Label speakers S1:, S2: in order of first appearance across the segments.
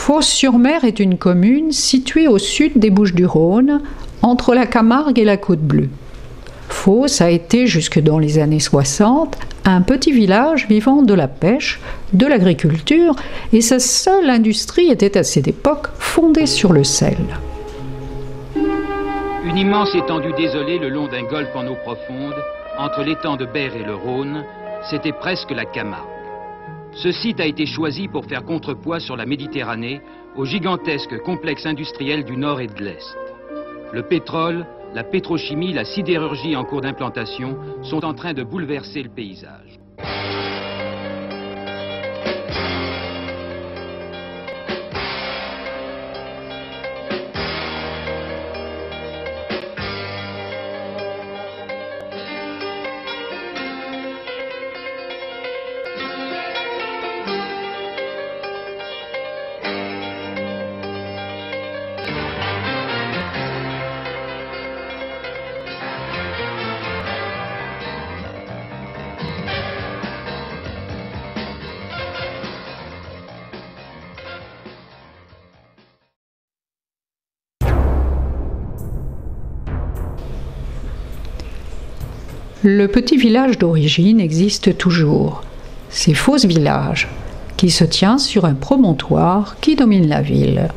S1: Fos-sur-Mer est une commune située au sud des Bouches-du-Rhône, entre la Camargue et la Côte-Bleue. Fos a été, jusque dans les années 60, un petit village vivant de la pêche, de l'agriculture, et sa seule industrie était à cette époque fondée sur le sel.
S2: Une immense étendue désolée le long d'un golfe en eau profonde, entre l'étang de Berre et le Rhône, c'était presque la Camargue. Ce site a été choisi pour faire contrepoids sur la Méditerranée au gigantesque complexe industriel du Nord et de l'Est. Le pétrole, la pétrochimie, la sidérurgie en cours d'implantation sont en train de bouleverser le paysage.
S1: Le petit village d'origine existe toujours. C'est Fos Village, qui se tient sur un promontoire qui domine la ville.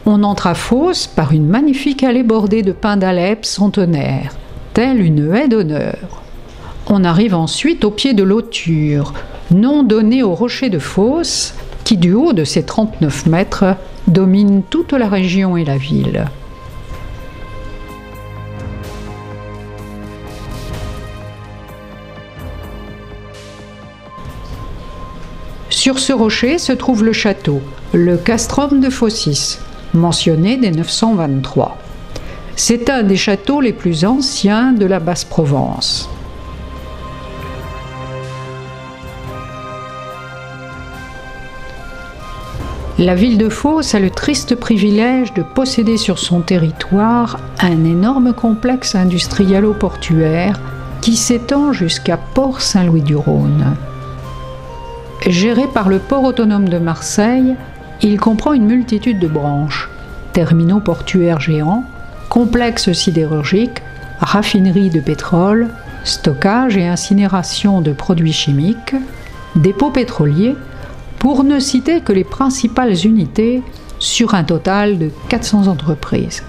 S1: On entre à Fos par une magnifique allée bordée de pins d'Alep centenaires, telle une haie d'honneur. On arrive ensuite au pied de l'Hauture, nom donné au rocher de Fos, qui du haut de ses 39 mètres domine toute la région et la ville. Sur ce rocher se trouve le château, le castrum de Fossis, mentionné dès 923. C'est un des châteaux les plus anciens de la Basse-Provence. La ville de Fos a le triste privilège de posséder sur son territoire un énorme complexe industrielo-portuaire qui s'étend jusqu'à Port-Saint-Louis-du-Rhône. Géré par le port autonome de Marseille, il comprend une multitude de branches, terminaux portuaires géants, complexes sidérurgiques, raffineries de pétrole, stockage et incinération de produits chimiques, dépôts pétroliers, pour ne citer que les principales unités sur un total de 400 entreprises.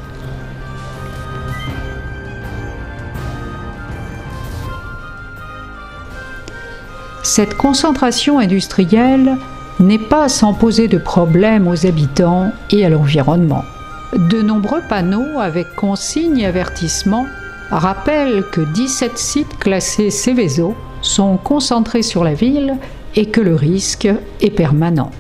S1: Cette concentration industrielle n'est pas sans poser de problèmes aux habitants et à l'environnement. De nombreux panneaux avec consignes et avertissements rappellent que 17 sites classés Seveso sont concentrés sur la ville et que le risque est permanent.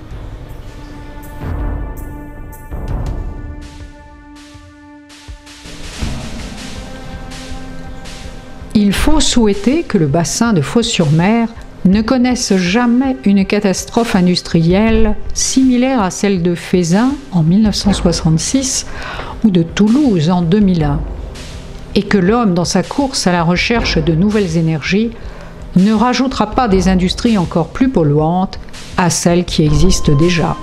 S1: Il faut souhaiter que le bassin de Fos-sur-Mer ne connaisse jamais une catastrophe industrielle similaire à celle de Feyzin en 1966 ou de Toulouse en 2001, et que l'homme, dans sa course à la recherche de nouvelles énergies, ne rajoutera pas des industries encore plus polluantes à celles qui existent déjà.